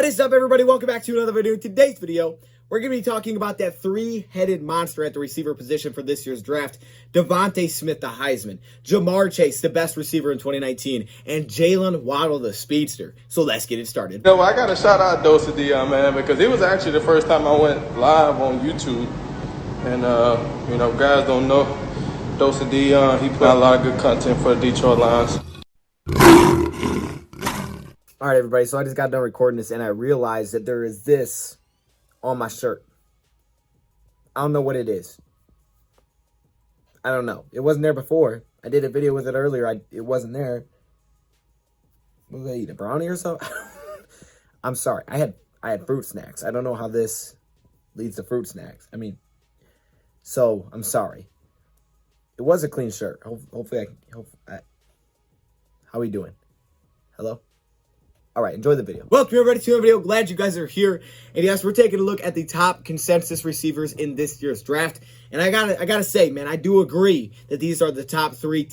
What is up, everybody? Welcome back to another video. In today's video, we're going to be talking about that three-headed monster at the receiver position for this year's draft. Devonta Smith, the Heisman. Jamar Chase, the best receiver in 2019. And Jaylen Waddle, the speedster. So let's get it started. I got to shout out DoseOfDion, man, because it was actually the first time I went live on YouTube. And, guys don't know DoseOfDion. He put out a lot of good content for the Detroit Lions. All right, everybody, so I just got done recording this, and I realized that there is this on my shirt. I don't know what it is. I don't know. It wasn't there before. I did a video with it earlier. It wasn't there. What was I eating, a brownie or something? I'm sorry. I had fruit snacks. I don't know how this leads to fruit snacks. So I'm sorry. It was a clean shirt. Hopefully, how are we doing? Hello? All right, enjoy the video. Welcome everybody to the video. Glad you guys are here. And yes, we're taking a look at the top consensus receivers in this year's draft. And I gotta say, man, I do agree that these are the top three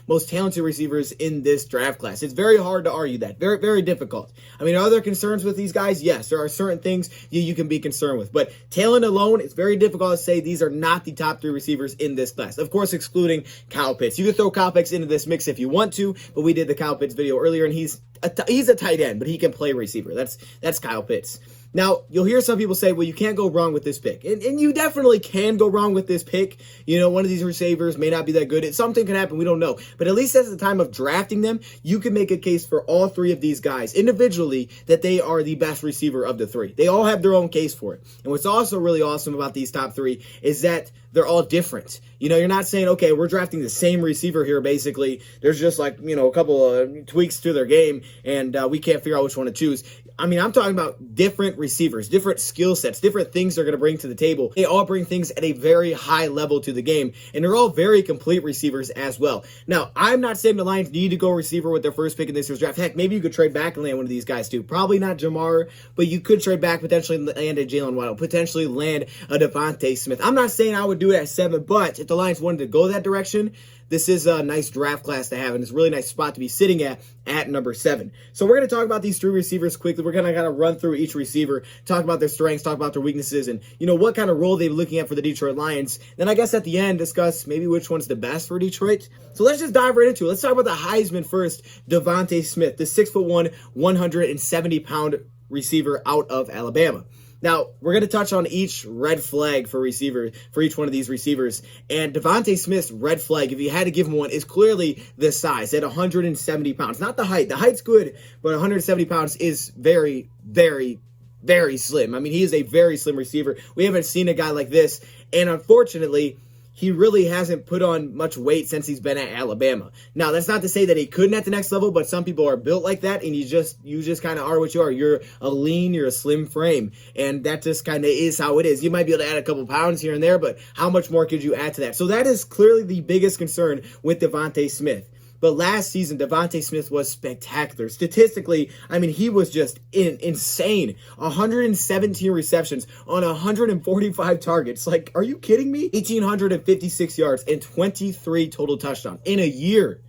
most talented receivers in this draft class. It's very hard to argue that. Very, very difficult. Are there concerns with these guys? Yes, there are certain things you can be concerned with. But talent alone, it's very difficult to say these are not the top three receivers in this class. Of course, excluding Kyle Pitts. You can throw Kyle Pitts into this mix if you want to, but we did the Kyle Pitts video earlier, and he's a tight end, but he can play receiver. That's Kyle Pitts. Now, you'll hear some people say, well, you can't go wrong with this pick. And you definitely can go wrong with this pick. One of these receivers may not be that good. Something can happen. We don't know. But at least at the time of drafting them, you can make a case for all three of these guys individually that they are the best receiver of the three. They all have their own case for it. And what's also really awesome about these top three is that they're all different. You're not saying, okay, we're drafting the same receiver here, basically. There's just a couple of tweaks to their game, and we can't figure out which one to choose. I'm talking about different receivers, different skill sets, different things they're going to bring to the table. They all bring things at a very high level to the game, and they're all very complete receivers as well. Now, I'm not saying the Lions need to go receiver with their first pick in this year's draft. Heck, maybe you could trade back and land one of these guys too. Probably not Jamar, but you could trade back, potentially land a Jaylen Waddle, potentially land a Devonta Smith. I'm not saying I would do it at 7, but if the Lions wanted to go that direction, this is a nice draft class to have, and it's a really nice spot to be sitting at number 7. So we're going to talk about these three receivers quickly. We're going to kind of run through each receiver, talk about their strengths, talk about their weaknesses, and, what kind of role they're looking at for the Detroit Lions. Then I guess at the end, discuss maybe which one's the best for Detroit. So let's just dive right into it. Let's talk about the Heisman first, Devonta Smith, the 6'1", 170-pound receiver out of Alabama. Now, we're going to touch on each red flag for each one of these receivers. And Devonta Smith's red flag, if you had to give him one, is clearly the size at 170 pounds. Not the height. The height's good, but 170 pounds is very, very, very slim. He is a very slim receiver. We haven't seen a guy like this. And unfortunately, he really hasn't put on much weight since he's been at Alabama. Now, that's not to say that he couldn't at the next level, but some people are built like that, and you just kind of are what you are. You're a slim frame, and that just kind of is how it is. You might be able to add a couple pounds here and there, but how much more could you add to that? So that is clearly the biggest concern with Devonta Smith. But last season, Devonta Smith was spectacular. Statistically, he was just insane. 117 receptions on 145 targets. Are you kidding me? 1,856 yards and 23 total touchdowns in a year.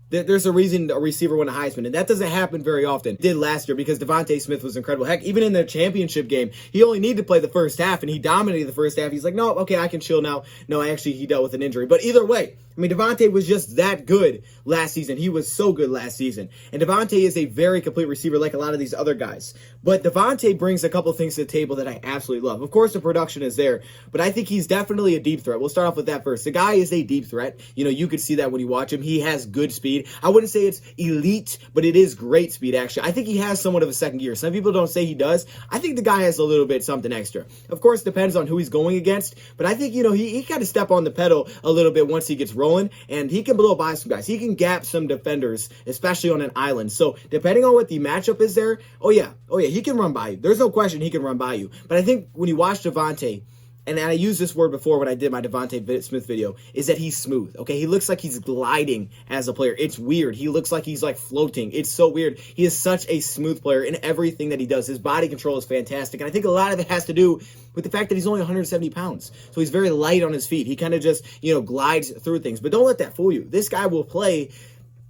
There's a reason a receiver won a Heisman, and that doesn't happen very often. It did last year because Devonta Smith was incredible. Heck, even in the championship game, he only needed to play the first half, and he dominated the first half. He's like, no, okay, I can chill now. No, actually, he dealt with an injury. But either way, Devonta was just that good last season. He was so good last season. And Devonta is a very complete receiver like a lot of these other guys. But Devonta brings a couple things to the table that I absolutely love. Of course, the production is there, but I think he's definitely a deep threat. We'll start off with that first. The guy is a deep threat. You could see that when you watch him. He has good speed. I wouldn't say it's elite, but it is great speed, actually. I think he has somewhat of a second gear. Some people don't say he does. I think the guy has a little bit something extra. Of course, depends on who he's going against, but I think, he kind of step on the pedal a little bit once he gets rolling, and he can blow by some guys. He can gap some defenders, especially on an island. So depending on what the matchup is there, oh yeah, he can run by you. There's no question he can run by you. But I think when you watch Devonta, and I used this word before when I did my Devonta Smith video, is that he's smooth, okay? He looks like he's gliding as a player. It's weird. He looks like he's floating. It's so weird. He is such a smooth player in everything that he does. His body control is fantastic, and I think a lot of it has to do with the fact that he's only 170 pounds. So he's very light on his feet. He kind of just, glides through things. But don't let that fool you. This guy will play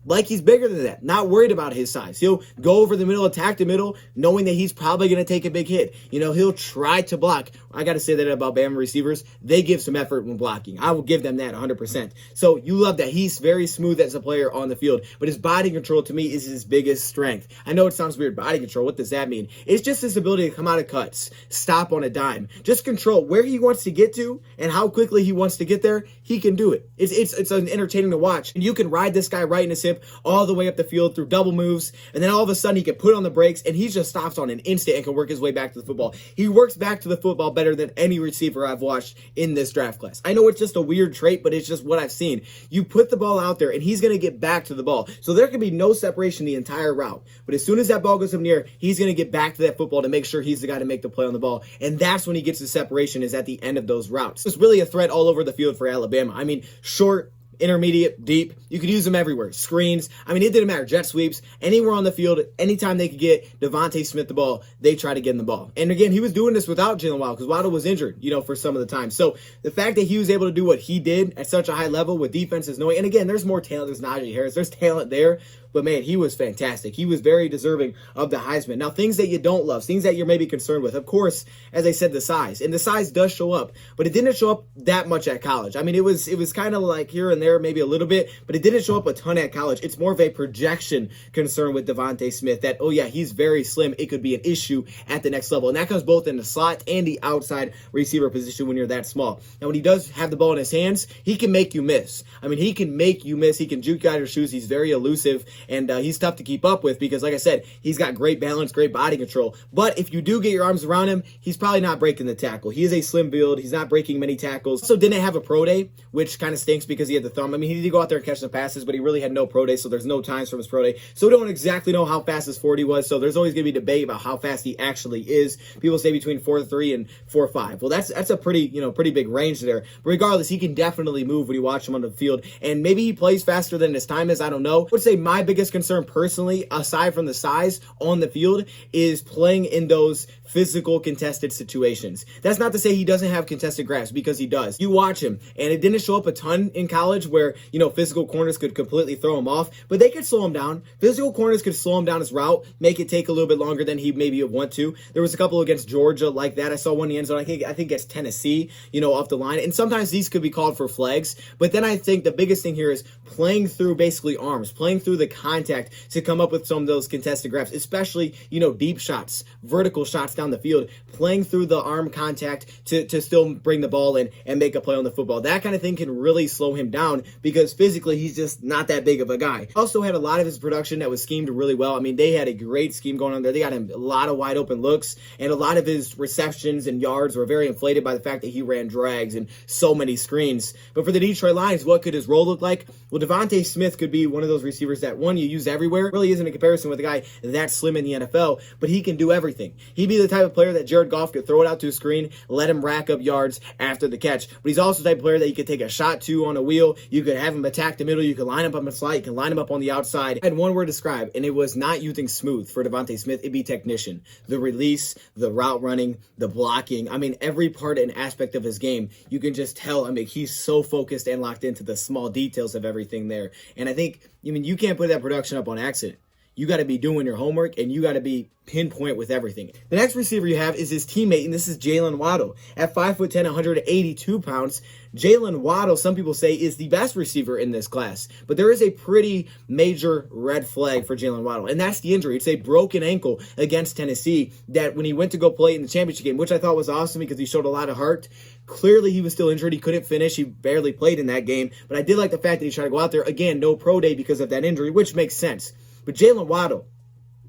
like he's bigger than that, not worried about his size. He'll go over the middle, attack the middle, knowing that he's probably going to take a big hit. He'll try to block. I got to say that about Bama receivers. They give some effort when blocking. I will give them that 100%. So you love that. He's very smooth as a player on the field, but his body control to me is his biggest strength. I know it sounds weird, body control. What does that mean? It's just his ability to come out of cuts, stop on a dime, just control where he wants to get to and how quickly he wants to get there. He can do it. It's entertaining to watch. And you can ride this guy right in his hip all the way up the field through double moves, and then all of a sudden he can put on the brakes and he just stops on an instant and can work his way back to the football. He works back to the football better than any receiver I've watched in this draft class. I know it's just a weird trait, but it's just what I've seen. You put the ball out there and he's going to get back to the ball. So there can be no separation the entire route. But as soon as that ball goes up in the air, he's going to get back to that football to make sure he's the guy to make the play on the ball. And that's when he gets the separation, is at the end of those routes. It's really a threat all over the field for Alabama. I mean, short, intermediate, deep. You could use them everywhere. Screens. I mean, it didn't matter. Jet sweeps. Anywhere on the field, anytime they could get Devonta Smith the ball, they try to get him the ball. And again, he was doing this without Jaylen Waddle because Waddle was injured, for some of the time. So the fact that he was able to do what he did at such a high level with defenses knowing, and again, there's more talent. There's Najee Harris. There's talent there. But man, he was fantastic. He was very deserving of the Heisman. Now, things that you don't love, things that you're maybe concerned with, of course, as I said, the size. And the size does show up, but it didn't show up that much at college. I mean, it was kind of like here and there, maybe a little bit, but it didn't show up a ton at college. It's more of a projection concern with Devonta Smith that, oh yeah, he's very slim. It could be an issue at the next level. And that comes both in the slot and the outside receiver position when you're that small. Now, when he does have the ball in his hands, he can make you miss. I mean, he can make you miss. He can juke out your shoes. He's very elusive, and he's tough to keep up with because, like I said, he's got great balance, great body control. But if you do get your arms around him, he's probably not breaking the tackle. He is a slim build. He's not breaking many tackles. Also didn't have a pro day, which kind of stinks because he had the thumb. I mean, he did go out there and catch some passes, but he really had no pro day, so there's no times from his pro day. So we don't exactly know how fast his 40 was, so there's always going to be debate about how fast he actually is. People say between 4.3 and 4.5. Well, that's a pretty big range there. But regardless, he can definitely move when you watch him on the field, and maybe he plays faster than his time is. I don't know. I would say my biggest concern personally, aside from the size on the field, is playing in those physical contested situations. That's not to say he doesn't have contested grabs, because he does. You watch him, and it didn't show up a ton in college where, physical corners could completely throw him off, but they could slow him down. Physical corners could slow him down his route, make it take a little bit longer than he maybe would want to. There was a couple against Georgia like that. I saw one in the end zone. I think against Tennessee, off the line. And sometimes these could be called for flags, but then I think the biggest thing here is playing through basically arms, playing through the contact to come up with some of those contested grabs, especially, deep shots, vertical shots down the field, playing through the arm contact to still bring the ball in and make a play on the football. That kind of thing can really slow him down because physically he's just not that big of a guy. Also had a lot of his production that was schemed really well. I mean, they had a great scheme going on there. They got him a lot of wide open looks, and a lot of his receptions and yards were very inflated by the fact that he ran drags and so many screens. But for the Detroit Lions, what could his role look like? Well, Devonta Smith could be one of those receivers that, one, you use everywhere. Really isn't a comparison with a guy that slim in the NFL, but he can do everything. He'd be the type of player that Jared Goff could throw it out to a screen, let him rack up yards after the catch. But he's also the type of player that you could take a shot to on a wheel. You could have him attack the middle. You could line him up on the slot. You can line him up on the outside. I had one word to describe, and it was not using smooth for Devonta Smith. It'd be technician. The release, the route running, the blocking. I mean, every part and aspect of his game, you can just tell. I mean, he's so focused and locked into the small details of everything there. And I think, you can't put that production up on accident. You got to be doing your homework, and you got to be pinpoint with everything. The next receiver you have is his teammate, and this is Jaylen Waddle. At 5'10", 182 pounds, Jaylen Waddle, some people say, is the best receiver in this class. But there is a pretty major red flag for Jaylen Waddle, and that's the injury. It's a broken ankle against Tennessee that when he went to go play in the championship game, which I thought was awesome because he showed a lot of heart, clearly he was still injured. He couldn't finish. He barely played in that game. But I did like the fact that he tried to go out there. Again, no pro day because of that injury, which makes sense. But Jaylen Waddle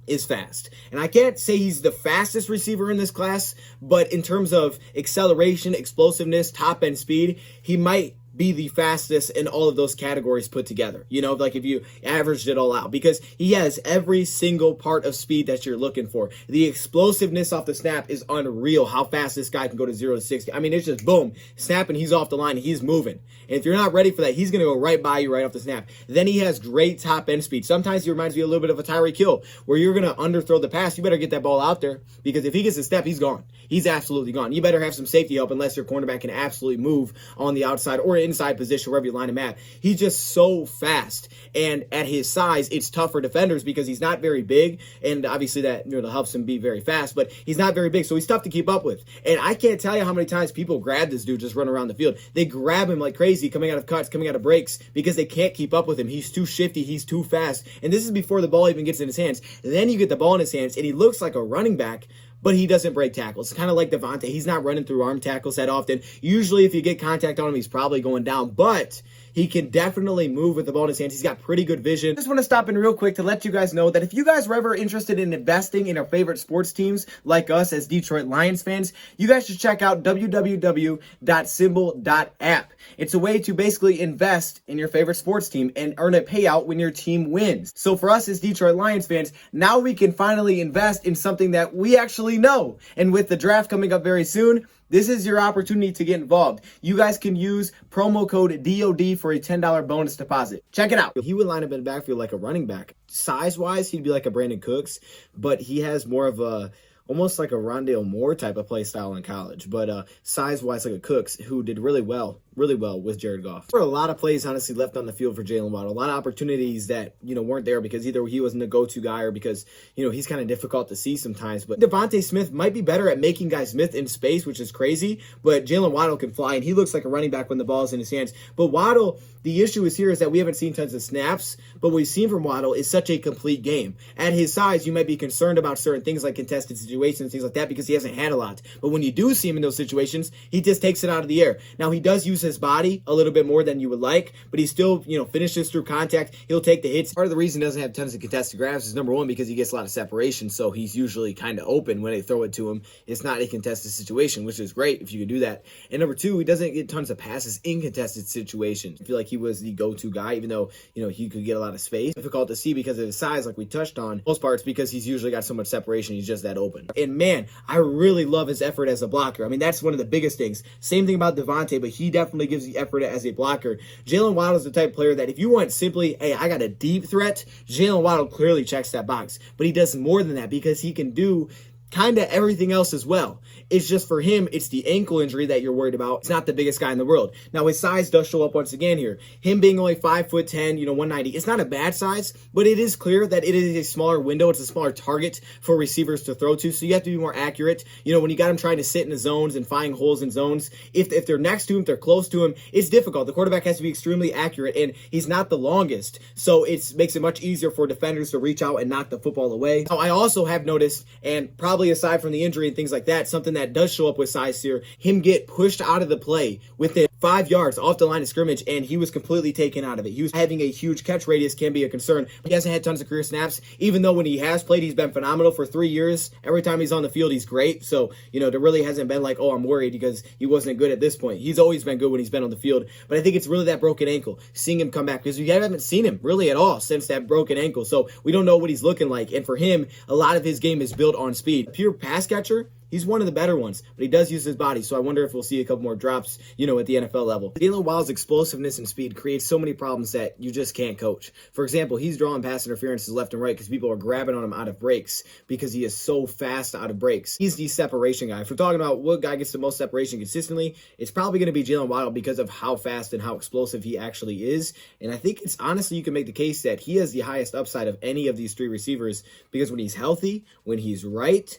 is fast. And I can't say he's the fastest receiver in this class, but in terms of acceleration, explosiveness, top-end speed, he might be the fastest in all of those categories put together. Like if you averaged it all out, because he has every single part of speed that you're looking for. The explosiveness off the snap is unreal, how fast this guy can go to 0 to 60. I mean, it's just boom, snap, and he's off the line, and he's moving. And if you're not ready for that, he's going to go right by you right off the snap. Then he has great top end speed. Sometimes he reminds me a little bit of a Tyreek Hill, where you're going to underthrow the pass. You better get that ball out there, because if he gets a step, he's gone. He's absolutely gone. You better have some safety help unless your cornerback can absolutely move on the outside or inside position, wherever you line him at. He's just so fast. And at his size, it's tough for defenders because he's not very big. And obviously that, helps him be very fast, but he's not very big. So he's tough to keep up with. And I can't tell you how many times people grab this dude just running around the field. They grab him like crazy, coming out of cuts, coming out of breaks, because they can't keep up with him. He's too shifty. He's too fast. And this is before the ball even gets in his hands. And then you get the ball in his hands, and he looks like a running back, but he doesn't break tackles. Kind of like Devonta. He's not running through arm tackles that often. Usually, if you get contact on him, he's probably going down, but he can definitely move with the ball in his hands. He's got pretty good vision. I just want to stop in real quick to let you guys know that if you guys were ever interested in investing in our favorite sports teams like us as Detroit Lions fans, you guys should check out www.symbol.app. It's a way to basically invest in your favorite sports team and earn a payout when your team wins. So for us as Detroit Lions fans, now we can finally invest in something that we actually know. And with the draft coming up very soon, this is your opportunity to get involved. You guys can use promo code DOD for a $10 bonus deposit. Check it out. He would line up in the backfield like a running back. Size-wise, he'd be like a Brandon Cooks, but he has more of a almost like a Rondale Moore type of play style in college, but size-wise like a Cooks, who did really well with Jared Goff. There were a lot of plays, honestly, left on the field for Jaylen Waddle. A lot of opportunities that, weren't there because either he wasn't a go-to guy or because, he's kind of difficult to see sometimes. But Devonta Smith might be better at making guys miss in space, which is crazy, but Jaylen Waddle can fly, and he looks like a running back when the ball's in his hands. But Waddle, the issue is that we haven't seen tons of snaps, but what we've seen from Waddle is such a complete game. At his size, you might be concerned about certain things like contested situations, things like that, because he hasn't had a lot. But when you do see him in those situations, he just takes it out of the air. Now, he does use his body a little bit more than you would like, but he still, finishes through contact. He'll take the hits. Part of the reason he doesn't have tons of contested grabs is, number one, because he gets a lot of separation, so he's usually kind of open when they throw it to him. It's not a contested situation, which is great if you can do that. And number two, he doesn't get tons of passes in contested situations. I feel like he was the go-to guy, even though, he could get a lot of space. Difficult to see because of his size, like we touched on. Most parts because he's usually got so much separation, he's just that open. And man, I really love his effort as a blocker. I mean, that's one of the biggest things. Same thing about Devonta, but he definitely gives the effort as a blocker. Jaylen Waddle is the type of player that if you want simply, hey, I got a deep threat, Jaylen Waddle clearly checks that box. But he does more than that because he can do kind of everything else as well. It's just for him, it's the ankle injury that you're worried about. It's not the biggest guy in the world. Now, his size does show up once again here. Him being only 5'10", 190. It's not a bad size, but it is clear that it is a smaller window. It's a smaller target for receivers to throw to, so you have to be more accurate. When you got him trying to sit in the zones and find holes in zones, if they're next to him, if they're close to him, it's difficult. The quarterback has to be extremely accurate, and he's not the longest, so it makes it much easier for defenders to reach out and knock the football away. Now, I also have noticed, and probably aside from the injury and things like that, something that does show up with size here, him get pushed out of the play within 5 yards off the line of scrimmage, and he was completely taken out of it. He was having a huge catch radius, can be a concern. He hasn't had tons of career snaps, even though when he has played, he's been phenomenal for 3 years. Every time he's on the field, he's great. So, there really hasn't been like, oh, I'm worried because he wasn't good at this point. He's always been good when he's been on the field. But I think it's really that broken ankle, seeing him come back, because we haven't seen him really at all since that broken ankle. So we don't know what he's looking like. And for him, a lot of his game is built on speed. Pure pass catcher, he's one of the better ones, but he does use his body, so I wonder if we'll see a couple more drops, at the NFL level. Jaylen Waddle's explosiveness and speed creates so many problems that you just can't coach. For example, he's drawing pass interferences left and right because people are grabbing on him out of breaks because he is so fast out of breaks. He's the separation guy. If we're talking about what guy gets the most separation consistently, it's probably going to be Jaylen Waddle because of how fast and how explosive he actually is. And I think it's honestly, you can make the case that he has the highest upside of any of these three receivers because when he's healthy, when he's right,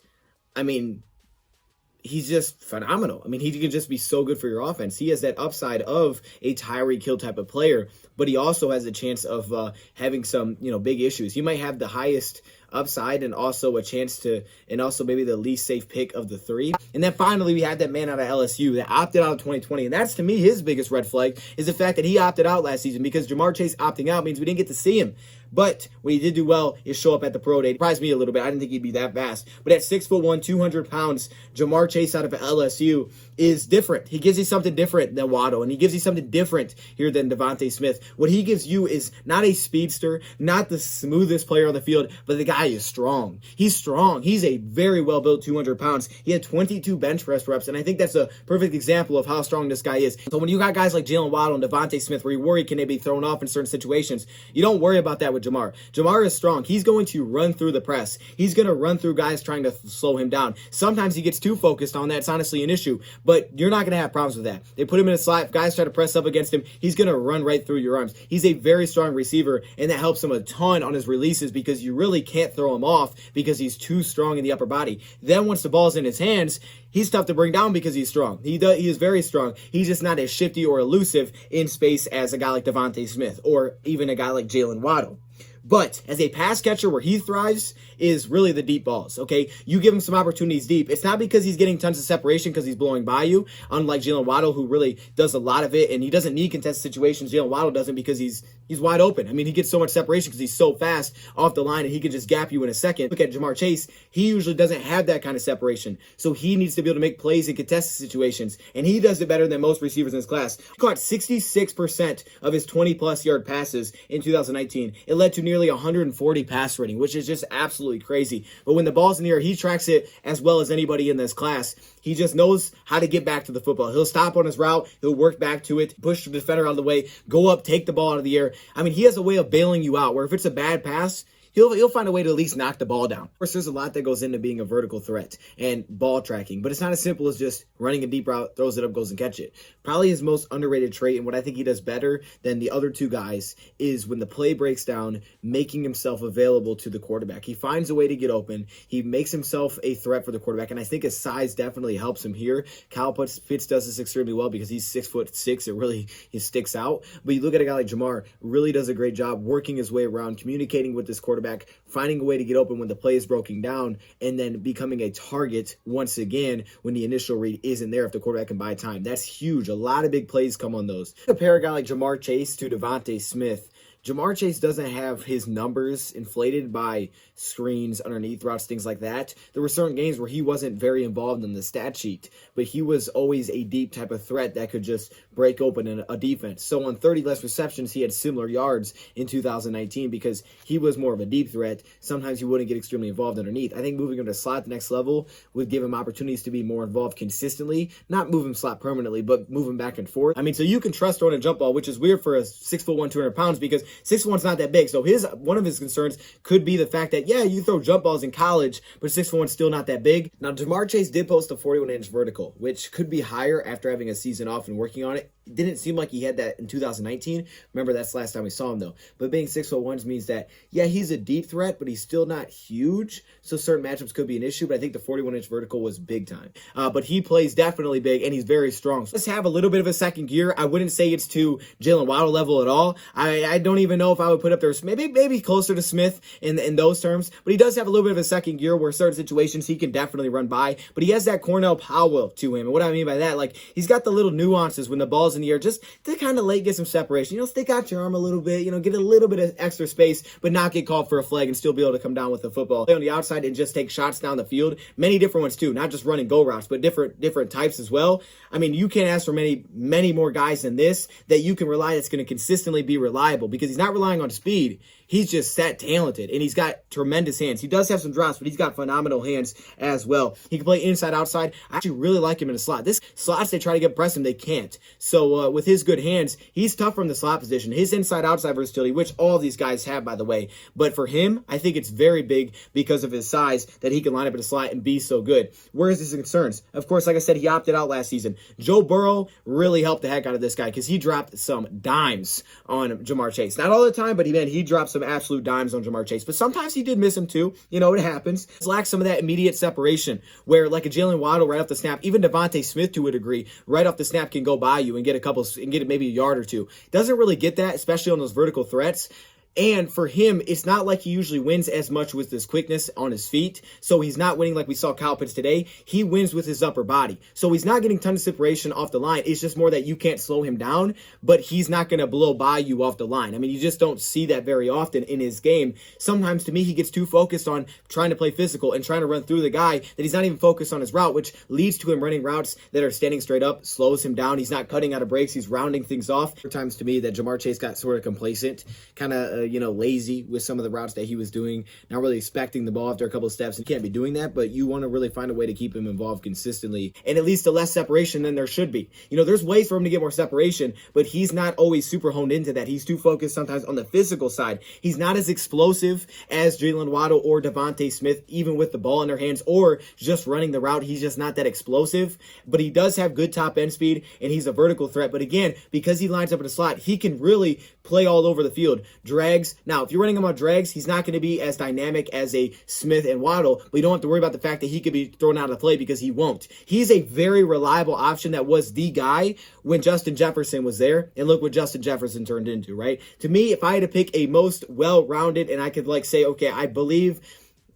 he's just phenomenal. He can just be so good for your offense. He has that upside of a Tyreek Hill type of player, but he also has a chance of having some, big issues. He might have the highest upside and also a chance to, and also maybe the least safe pick of the three. And then finally, we had that man out of LSU that opted out of 2020. And that's, to me, his biggest red flag is the fact that he opted out last season because Jamar Chase opting out means we didn't get to see him. But when he did do well, he show up at the pro day. It surprised me a little bit. I didn't think he'd be that fast. But at 6'1", 200 pounds, Jamar Chase out of LSU is different. He gives you something different than Waddle, and he gives you something different here than Devonta Smith. What he gives you is not a speedster, not the smoothest player on the field, but the guy is strong. He's strong. He's a very well-built 200 pounds. He had 22 bench press reps, and I think that's a perfect example of how strong this guy is. So when you got guys like Jaylen Waddle and Devonta Smith where you worry can they be thrown off in certain situations, you don't worry about that with with Jamar. Jamar is strong. He's going to run through the press. He's going to run through guys trying to slow him down. Sometimes he gets too focused on that. It's honestly an issue, but you're not going to have problems with that. They put him in a slot. If guys try to press up against him, he's going to run right through your arms. He's a very strong receiver, and that helps him a ton on his releases because you really can't throw him off because he's too strong in the upper body. Then once the ball's in his hands, he's tough to bring down because he's strong. He is very strong. He's just not as shifty or elusive in space as a guy like Devonta Smith or even a guy like Jaylen Waddle. But as a pass catcher, where he thrives is really the deep balls, okay? You give him some opportunities deep. It's not because he's getting tons of separation because he's blowing by you, unlike Jaylen Waddle, who really does a lot of it, and he doesn't need contested situations. Jaylen Waddle doesn't because he's wide open. I mean, he gets so much separation because he's so fast off the line, and he can just gap you in a second. Look at Jamar Chase. He usually doesn't have that kind of separation, so he needs to be able to make plays in contested situations, and he does it better than most receivers in his class. He caught 66% of his 20-plus yard passes in 2019. It led to nearly 140 pass rating, which is just absolutely crazy. But when the ball's in the air, he tracks it as well as anybody in this class. He just knows how to get back to the football. He'll stop on his route. He'll work back to it, push the defender out of the way, go up, take the ball out of the air. I mean, he has a way of bailing you out where if it's a bad pass, he'll find a way to at least knock the ball down. Of course, there's a lot that goes into being a vertical threat and ball tracking, but it's not as simple as just running a deep route, throws it up, goes and catch it. Probably his most underrated trait, and what I think he does better than the other two guys, is when the play breaks down, making himself available to the quarterback. He finds a way to get open. He makes himself a threat for the quarterback, and I think his size definitely helps him here. Kyle Pitts does this extremely well because he's 6'6". It really sticks out. But you look at a guy like Jamar, really does a great job working his way around, communicating with this quarterback, finding a way to get open when the play is broken down, and then becoming a target once again when the initial read isn't there if the quarterback can buy time. That's huge. A lot of big plays come on those. Compare a guy like Jamar Chase to Devonta Smith. Jamar Chase doesn't have his numbers inflated by screens, underneath routes, things like that. There were certain games where he wasn't very involved in the stat sheet, but he was always a deep type of threat that could just break open a defense. So on 30 less receptions, he had similar yards in 2019 because he was more of a deep threat. Sometimes he wouldn't get extremely involved underneath. I think moving him to slot the next level would give him opportunities to be more involved consistently, not move him slot permanently, but move him back and forth. I mean, so you can trust throwing a jump ball, which is weird for a 6'1", 200 pounds because 6'1's not that big. So one of his concerns could be the fact that, yeah, you throw jump balls in college, but 6'1's still not that big. Now, Jamar Chase did post a 41-inch vertical, which could be higher after having a season off and working on it. It didn't seem like he had that in 2019. Remember, that's the last time we saw him, though. But being 6'1" means that, yeah, he's a deep threat, but he's still not huge. So certain matchups could be an issue, but I think the 41-inch vertical was big time. But he plays definitely big, and he's very strong. So let's have a little bit of a second gear. I wouldn't say it's to Jaylen Waddle level at all. I don't even know if I would put up there, maybe closer to Smith in those terms. But he does have a little bit of a second gear where certain situations he can definitely run by. But he has that Cornell Powell to him. And what I mean by that, like, he's got the little nuances when the ball's in the air, just to kind of late get some separation. You know, stick out your arm a little bit, get a little bit of extra space, but not get called for a flag and still be able to come down with the football. Play on the outside and just take shots down the field. Many different ones too, not just running go routes, but different types as well. I mean, you can't ask for many more guys than this that you can rely that's going to consistently be reliable because he's not relying on speed. He's just that talented, and he's got tremendous hands. He does have some drops, but he's got phenomenal hands as well. He can play inside, outside. I actually really like him in the slot. This slots, they try to get press him, they can't. So with his good hands, he's tough from the slot position. His inside-outside versatility, which all of these guys have, by the way. But for him, I think it's very big because of his size that he can line up in the slot and be so good. Where is his concerns? Of course, like I said, he opted out last season. Joe Burrow really helped the heck out of this guy because he dropped some dimes on Jamar Chase. Not all the time, but he dropped some absolute dimes on Jamar Chase. But sometimes he did miss him too. It happens. He lacks some of that immediate separation where, like a Jaylen Waddle right off the snap, even Devonta Smith to a degree, right off the snap can go by you and get maybe a yard or two. Doesn't really get that, especially on those vertical threats. And for him, it's not like he usually wins as much with his quickness on his feet. So he's not winning like we saw Kyle Pitts today. He wins with his upper body. So he's not getting tons of separation off the line. It's just more that you can't slow him down, but he's not going to blow by you off the line. I mean, you just don't see that very often in his game. Sometimes, to me, he gets too focused on trying to play physical and trying to run through the guy that he's not even focused on his route, which leads to him running routes that are standing straight up, slows him down. He's not cutting out of breaks. He's rounding things off. There are times, to me, that Jamar Chase got sort of complacent, kind of lazy with some of the routes that he was doing, not really expecting the ball after a couple of steps. You can't be doing that, but you want to really find a way to keep him involved consistently and at least a less separation than there should be. There's ways for him to get more separation, but he's not always super honed into that. He's too focused sometimes on the physical side. He's not as explosive as Jaylen Waddle or Devonta Smith, even with the ball in their hands or just running the route. He's just not that explosive, but he does have good top end speed and he's a vertical threat. But again, because he lines up in the slot, he can really play all over the field. Drags. Now, if you're running him on drags, he's not going to be as dynamic as a Smith and Waddle, but you don't have to worry about the fact that he could be thrown out of the play because he won't. He's a very reliable option that was the guy when Justin Jefferson was there, and look what Justin Jefferson turned into, right? To me, if I had to pick a most well-rounded, and I could say, okay, I believe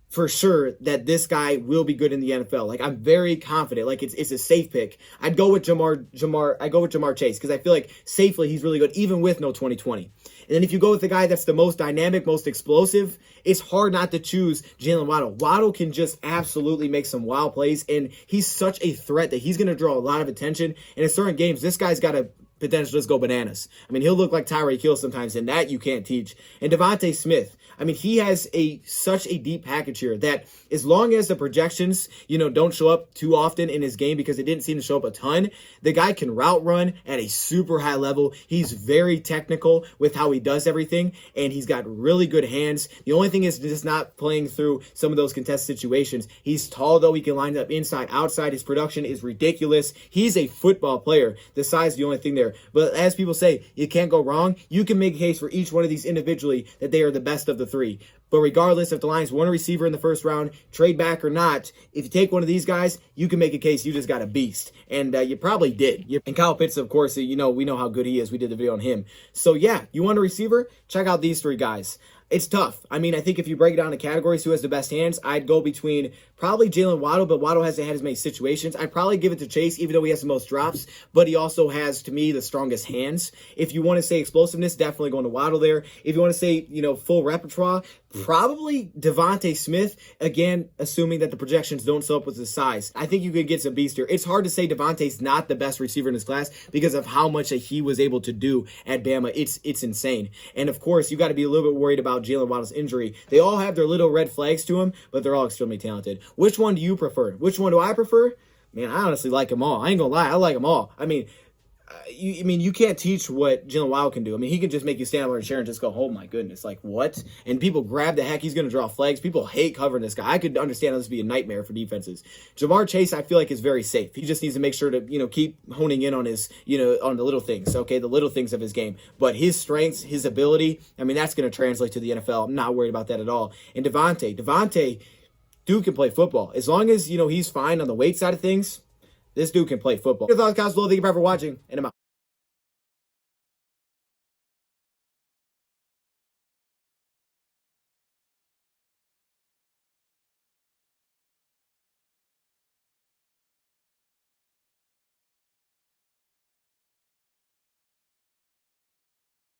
for sure that this guy will be good in the NFL. I'm very confident. It's a safe pick. I'd go with Jamar Chase because I feel like safely he's really good even with no 2020. And then if you go with the guy that's the most dynamic, most explosive, it's hard not to choose Jaylen Waddle. Waddle can just absolutely make some wild plays, and he's such a threat that he's going to draw a lot of attention. And in certain games, this guy's got a potential to just go bananas. He'll look like Tyreek Hill sometimes, and that you can't teach. And Devonta Smith, he has such a deep package here that as long as the projections, don't show up too often in his game because it didn't seem to show up a ton, the guy can route run at a super high level. He's very technical with how he does everything, and he's got really good hands. The only thing is just not playing through some of those contested situations. He's tall, though. He can line up inside, outside. His production is ridiculous. He's a football player. The size is the only thing there. But as people say, you can't go wrong. You can make a case for each one of these individually that they are the best of the three. But regardless if the Lions won a receiver in the first round, trade back or not, if you take one of these guys, you can make a case you just got a beast. And you probably did. And Kyle Pitts, of course, we know how good he is. We did the video on him. So yeah, you want a receiver? Check out these three guys. It's tough. I think if you break it down to categories, who has the best hands, I'd go between probably Jaylen Waddle, but Waddle hasn't had as many situations. I'd probably give it to Chase, even though he has the most drops, but he also has, to me, the strongest hands. If you want to say explosiveness, definitely going to Waddle there. If you want to say, full repertoire, probably Devonta Smith, again, assuming that the projections don't show up with his size. I think you could get some beast here. It's hard to say Devontae's not the best receiver in his class because of how much that he was able to do at Bama. It's insane. And of course, you got to be a little bit worried about Jaylen Waddle's injury. They all have their little red flags to him, but they're all extremely talented. Which one do you prefer? Which one do I prefer? Man, I honestly like them all. I ain't gonna lie, I like them all. You can't teach what Jaylen Waddle can do. He can just make you stand over and share and just go, oh my goodness, what? And people grab the heck. He's going to draw flags. People hate covering this guy. I could understand how this would be a nightmare for defenses. Jamar Chase, I feel like, is very safe. He just needs to make sure to, keep honing in on his, on the little things, okay, the little things of his game. But his strengths, his ability, that's going to translate to the NFL. I'm not worried about that at all. And Devonta, dude can play football. As long as, he's fine on the weight side of things, this dude can play football. Your thoughts, guys, below. Thank you for watching, and I'm out.